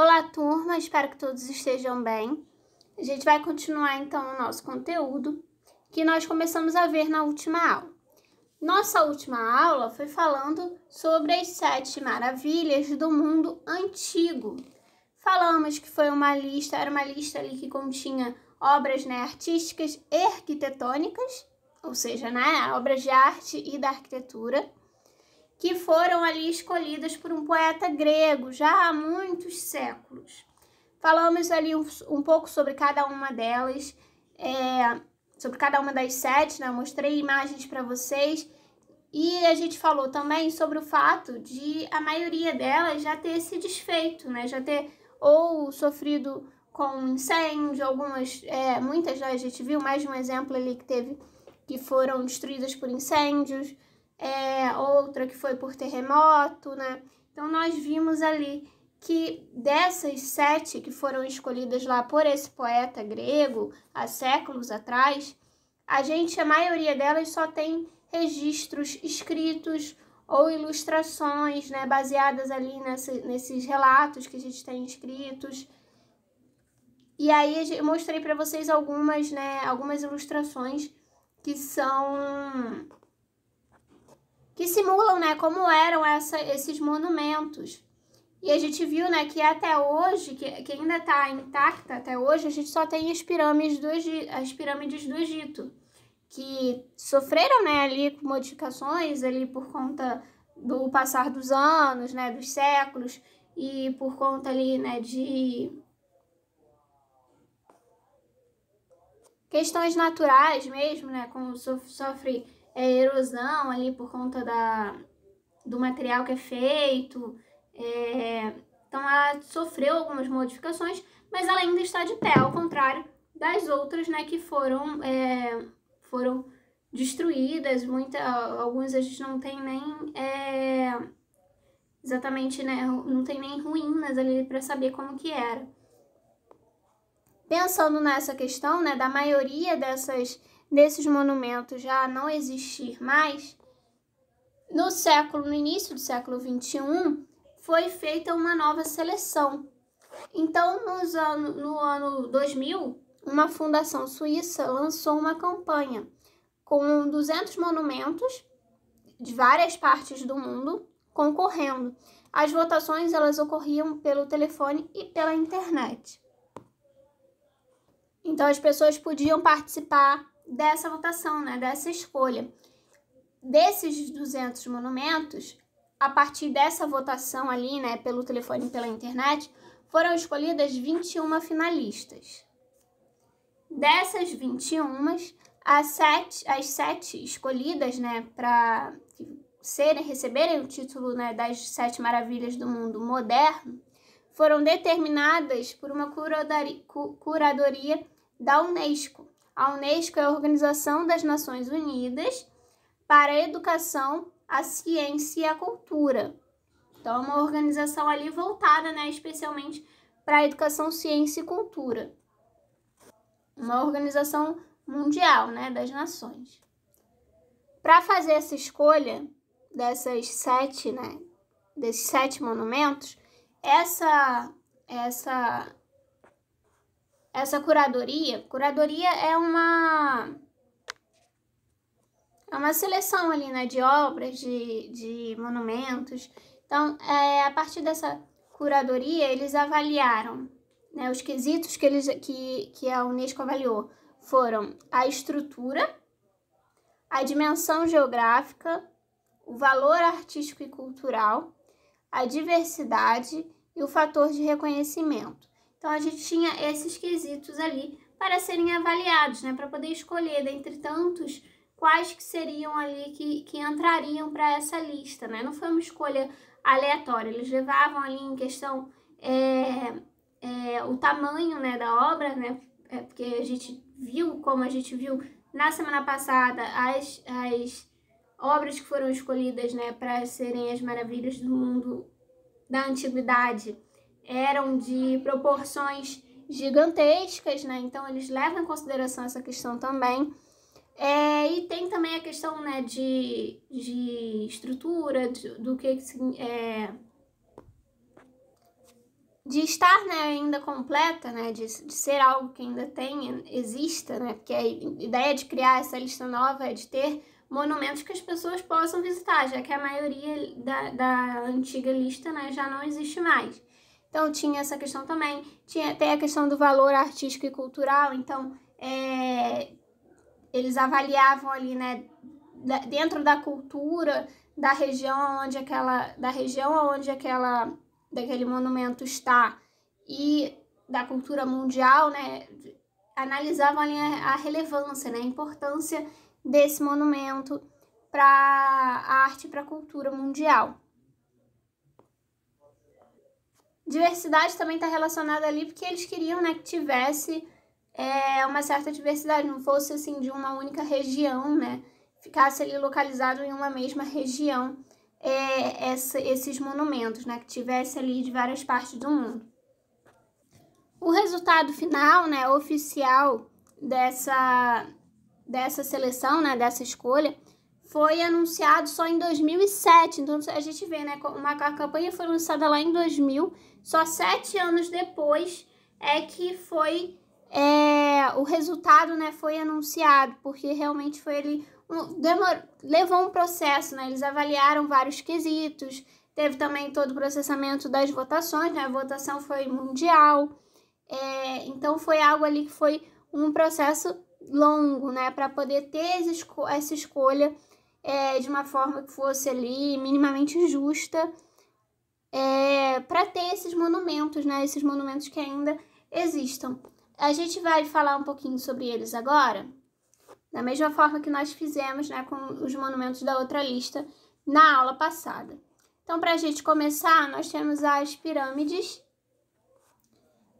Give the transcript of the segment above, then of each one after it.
Olá, turma, espero que todos estejam bem. A gente vai continuar então o nosso conteúdo que nós começamos a ver na última aula. Nossa última aula foi falando sobre as 7 maravilhas do mundo antigo. Falamos que foi era uma lista ali que continha obras, artísticas e arquitetônicas, ou seja, obras de arte e da arquitetura, que foram ali escolhidas por um poeta grego já há muitos séculos. Falamos ali um pouco sobre cada uma delas, sobre cada uma das 7, Eu mostrei imagens para vocês e a gente falou também sobre o fato de a maioria delas já ter se desfeito, Já ter ou sofrido com incêndio, muitas a gente viu mais de um exemplo ali que foram destruídas por incêndios, outra que foi por terremoto, Então, nós vimos ali que dessas 7 que foram escolhidas lá por esse poeta grego, há séculos atrás, a maioria delas só tem registros escritos ou ilustrações, baseadas ali nesses relatos que a gente tem escritos. E aí, eu mostrei para vocês algumas ilustrações que simulam, como eram esses monumentos. E a gente viu, que até hoje, que ainda está intacta até hoje, a gente só tem as pirâmides do Egito, que sofreram, ali com modificações ali por conta do passar dos anos, dos séculos, e por conta ali, de questões naturais mesmo, como sofre erosão ali por conta do material que é feito. Então, ela sofreu algumas modificações, mas ela ainda está de pé, ao contrário das outras, que foram destruídas. Algumas a gente não tem nem exatamente, não tem nem ruínas ali para saber como que era. Pensando nessa questão, da maioria desses monumentos já não existir mais, no início do século XXI, foi feita uma nova seleção. Então, no ano 2000, uma fundação suíça lançou uma campanha com 200 monumentos de várias partes do mundo concorrendo. As votações elas ocorriam pelo telefone e pela internet. Então, as pessoas podiam participar dessa votação, dessa escolha. Desses 200 monumentos, a partir dessa votação ali, pelo telefone e pela internet, foram escolhidas 21 finalistas. Dessas 21, as 7 escolhidas, para receberem o título, das 7 maravilhas do mundo moderno, foram determinadas por uma curadoria da Unesco. A Unesco é a Organização das Nações Unidas para a Educação, a Ciência e a Cultura. Então, é uma organização ali voltada, especialmente para a educação, ciência e cultura. Uma organização mundial, das nações. Para fazer essa escolha desses 7 monumentos, essa curadoria é uma seleção ali, de obras, de monumentos. Então, a partir dessa curadoria, eles avaliaram, os quesitos que a Unesco avaliou foram a estrutura, a dimensão geográfica, o valor artístico e cultural, a diversidade e o fator de reconhecimento. Então, a gente tinha esses quesitos ali para serem avaliados, para poder escolher dentre tantos quais que seriam ali que entrariam para essa lista, Não foi uma escolha aleatória, eles levavam ali em questão o tamanho, da obra, porque a gente viu, como a gente viu na semana passada, as obras que foram escolhidas, para serem as maravilhas do mundo da antiguidade, eram de proporções gigantescas, Então, eles levam em consideração essa questão também. E tem também a questão, de de estar, né, ainda completa, né, de ser algo que ainda exista, né, porque a ideia de criar essa lista nova é de ter monumentos que as pessoas possam visitar, já que a maioria da antiga lista, né, já não existe mais. Então, tinha essa questão também, tem a questão do valor artístico e cultural, então, eles avaliavam ali, né, dentro da cultura da região onde daquele monumento está e da cultura mundial, né, analisavam ali a relevância, né, a importância desse monumento para a arte e para a cultura mundial. Diversidade também está relacionada ali porque eles queriam, né, que tivesse uma certa diversidade, não fosse assim de uma única região, né, ficasse ali localizado em uma mesma região, esses monumentos, né, que tivesse ali de várias partes do mundo. O resultado final, né, oficial dessa seleção, né, dessa escolha, foi anunciado só em 2007. Então, a gente vê, né, a campanha foi lançada lá em 2000, só 7 anos depois é que foi o resultado, né, foi anunciado, porque realmente foi ali, levou um processo, né, eles avaliaram vários quesitos, teve também todo o processamento das votações, né, a votação foi mundial, então foi algo ali que foi um processo longo, né, para poder ter essa escolha de uma forma que fosse ali minimamente justa, para ter esses monumentos, né, esses monumentos que ainda existam. A gente vai falar um pouquinho sobre eles agora, da mesma forma que nós fizemos, né, com os monumentos da outra lista na aula passada. Então, para a gente começar, nós temos as pirâmides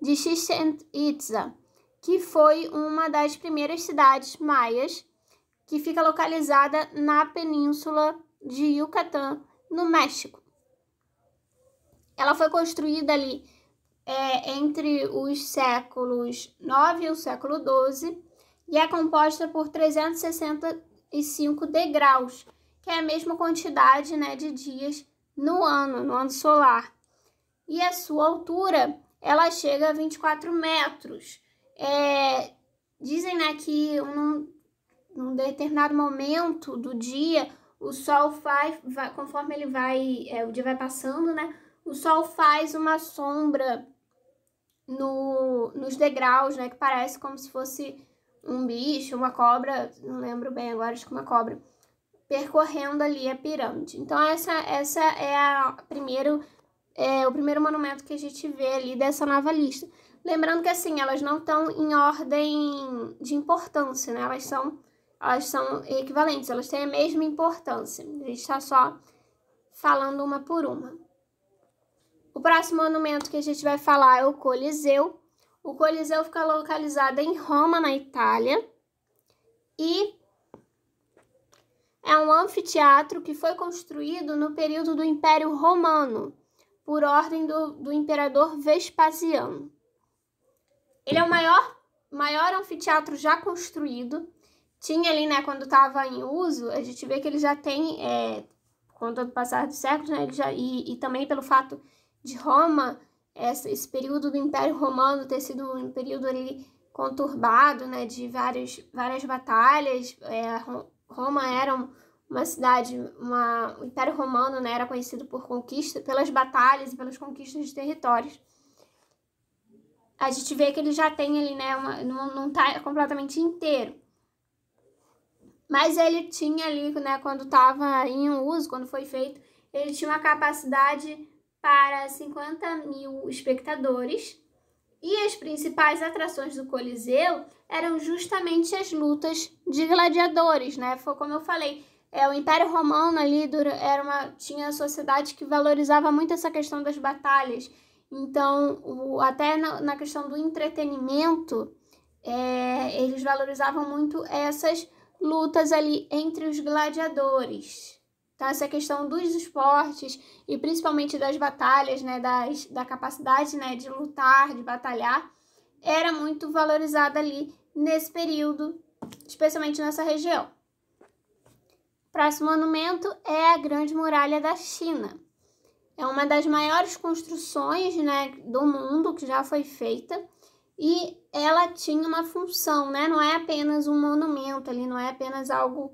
de Chichén Itzá, que foi uma das primeiras cidades maias, que fica localizada na península de Yucatán, no México. Ela foi construída ali entre os séculos 9 e o século 12 e é composta por 365 degraus, que é a mesma quantidade, né, de dias no ano solar. E a sua altura, ela chega a 24 metros. Dizem, né, que num determinado momento do dia, o sol conforme o dia vai passando, né, o sol faz uma sombra nos degraus, né, que parece como se fosse um bicho, uma cobra, não lembro bem agora, acho que uma cobra, percorrendo ali a pirâmide. Então, essa é o primeiro monumento que a gente vê ali dessa nova lista. Lembrando que, assim, elas não estão em ordem de importância, né? Elas são equivalentes, elas têm a mesma importância. A gente está só falando uma por uma. O próximo monumento que a gente vai falar é o Coliseu. O Coliseu fica localizado em Roma, na Itália, e é um anfiteatro que foi construído no período do Império Romano, por ordem do imperador Vespasiano. Ele é o maior anfiteatro já construído. Tinha ali, né, quando estava em uso, a gente vê que ele já tem, com todo o passar dos séculos, né, e também pelo fato de Roma, esse período do Império Romano ter sido um período ali conturbado, né, de várias batalhas. Roma era uma cidade, o Império Romano, né, era conhecido pelas batalhas e pelas conquistas de territórios. A gente vê que ele já tem ali, né, não está completamente inteiro. Mas ele tinha ali, né, quando estava em uso, quando foi feito, ele tinha uma capacidade para 50.000 espectadores. E as principais atrações do Coliseu eram justamente as lutas de gladiadores, né? Foi como eu falei, o Império Romano ali tinha a sociedade que valorizava muito essa questão das batalhas. Então, até na questão do entretenimento, eles valorizavam muito essas lutas ali entre os gladiadores. Então, essa questão dos esportes e principalmente das batalhas, né, da capacidade, né, de lutar, de batalhar, era muito valorizada ali nesse período, especialmente nessa região. O próximo monumento é a Grande Muralha da China. É uma das maiores construções, né, do mundo que já foi feita. E ela tinha uma função, né? Não é apenas um monumento ali, não é apenas algo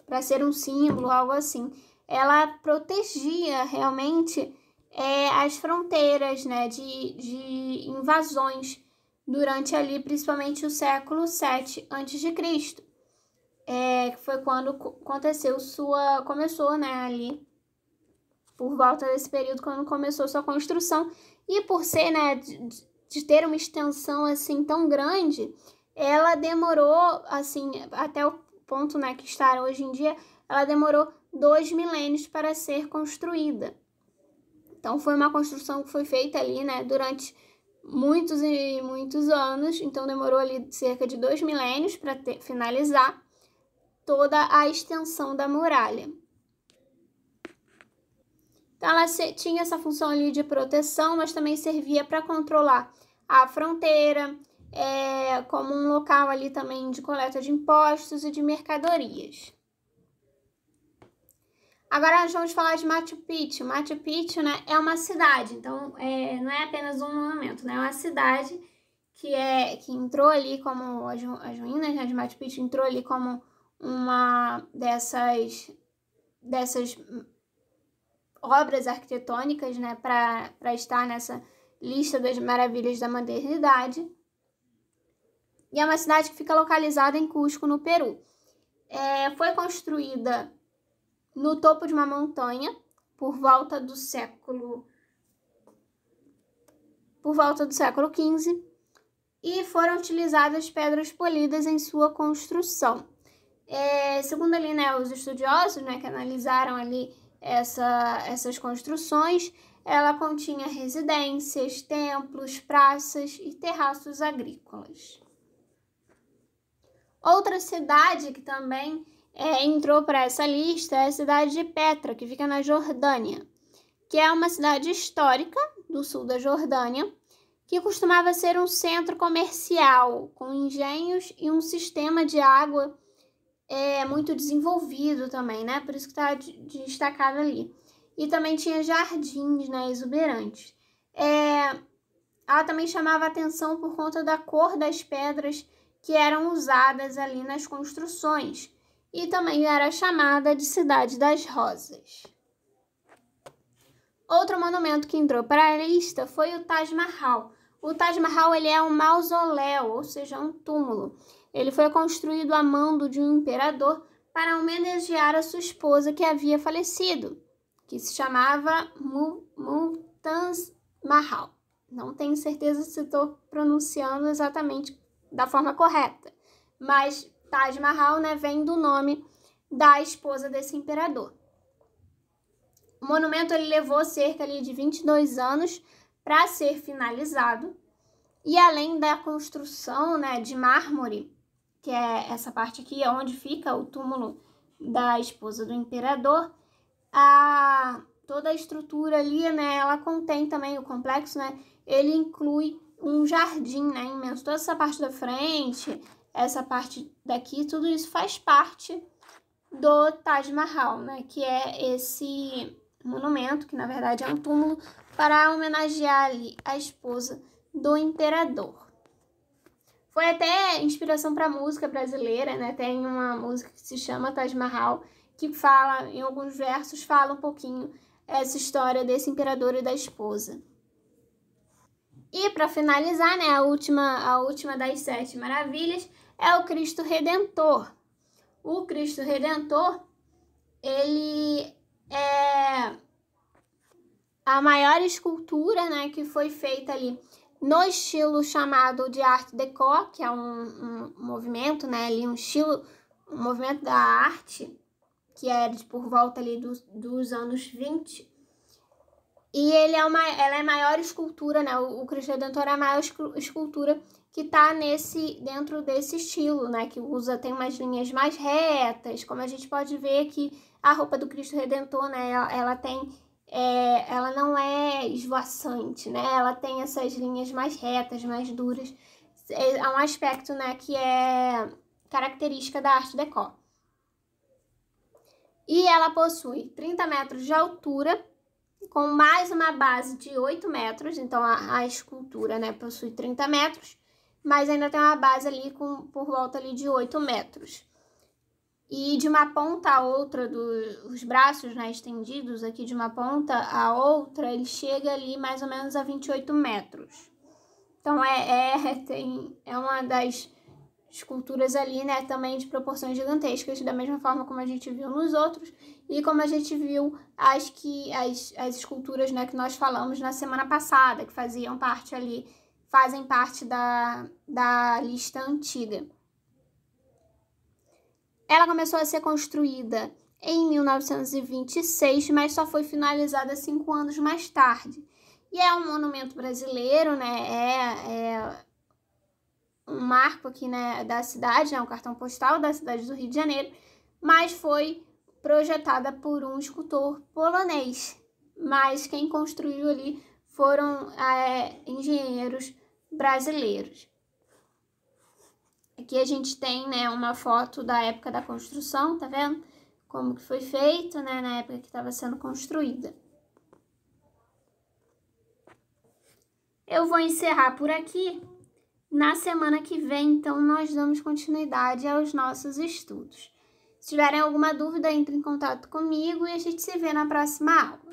para ser um símbolo, algo assim. Ela protegia realmente as fronteiras, né, de invasões durante ali, principalmente o século 7 a.C., que foi quando começou, né, ali, por volta desse período, quando começou sua construção. E por ser, né, de ter uma extensão, assim, tão grande, ela demorou, assim, até o ponto, né, que está hoje em dia, ela demorou 2 milênios para ser construída. Então, foi uma construção que foi feita ali, né, durante muitos e muitos anos. Então, demorou ali cerca de 2 milênios para finalizar toda a extensão da muralha. Então, ela tinha essa função ali de proteção, mas também servia para controlar a fronteira, como um local ali também de coleta de impostos e de mercadorias. Agora nós vamos falar de Machu Picchu. Machu Picchu, né, é uma cidade, então não é apenas um monumento, né, é uma cidade que entrou ali como as ruínas, né, de Machu Picchu entrou ali como uma dessas obras arquitetônicas, né, para estar nessa lista das maravilhas da modernidade. E é uma cidade que fica localizada em Cusco, no Peru. Foi construída no topo de uma montanha por volta do século XV e foram utilizadas pedras polidas em sua construção. Segundo ali, né, os estudiosos, né, que analisaram ali essas construções, ela continha residências, templos, praças e terraços agrícolas. Outra cidade que também entrou para essa lista é a cidade de Petra, que fica na Jordânia, que é uma cidade histórica do sul da Jordânia, que costumava ser um centro comercial, com engenhos e um sistema de água muito desenvolvido também, né? Por isso que está destacado ali. E também tinha jardins, né, exuberantes. Ela também chamava atenção por conta da cor das pedras que eram usadas ali nas construções. E também era chamada de Cidade das Rosas. Outro monumento que entrou para a lista foi o Taj Mahal. O Taj Mahal ele é um mausoléu, ou seja, um túmulo. Ele foi construído a mando de um imperador para homenagear a sua esposa que havia falecido, que se chamava Mumtaz Mahal. Não tenho certeza se estou pronunciando exatamente da forma correta, mas Taj Mahal, né, vem do nome da esposa desse imperador. O monumento ele levou cerca ali, de 22 anos para ser finalizado, e além da construção, né, de mármore, que é essa parte aqui, onde fica o túmulo da esposa do imperador, toda a estrutura ali, né, ela contém também o complexo, né, ele inclui um jardim, né, imenso. Toda essa parte da frente, essa parte daqui, tudo isso faz parte do Taj Mahal, né, que é esse monumento, que na verdade é um túmulo, para homenagear ali a esposa do imperador. Foi até inspiração para música brasileira, né? Tem uma música que se chama Taj Mahal, que fala, em alguns versos, fala um pouquinho essa história desse imperador e da esposa. E para finalizar, né, a última das 7 maravilhas é o Cristo Redentor. O Cristo Redentor, ele é a maior escultura, né, que foi feita ali no estilo chamado de Art Deco, que é um movimento, né, ali um movimento da arte, que é por volta ali dos anos 20. E ela é a maior escultura, né, o Cristo Redentor é a maior escultura que está dentro desse estilo, né, que tem umas linhas mais retas, como a gente pode ver que a roupa do Cristo Redentor, né, ela não é esvoaçante, né? Ela tem essas linhas mais retas, mais duras. É um aspecto, né, que é característica da Art Deco. E ela possui 30 metros de altura, com mais uma base de 8 metros. Então, a escultura, né, possui 30 metros, mas ainda tem uma base ali por volta ali de 8 metros. E de uma ponta a outra dos braços, né, estendidos aqui de uma ponta a outra, ele chega ali mais ou menos a 28 metros. Então, é uma das esculturas ali, né, também de proporções gigantescas, da mesma forma como a gente viu nos outros e como a gente viu as esculturas, né, que nós falamos na semana passada, que fazem parte da lista antiga. Ela começou a ser construída em 1926, mas só foi finalizada 5 anos mais tarde. E é um monumento brasileiro, né? É um marco aqui, né, da cidade, né, um cartão postal da cidade do Rio de Janeiro, mas foi projetada por um escultor polonês. Mas quem construiu ali foram engenheiros brasileiros. Aqui a gente tem, né, uma foto da época da construção, tá vendo? Como que foi feito, né, na época que estava sendo construída. Eu vou encerrar por aqui. Na semana que vem, então, nós damos continuidade aos nossos estudos. Se tiverem alguma dúvida, entre em contato comigo e a gente se vê na próxima aula.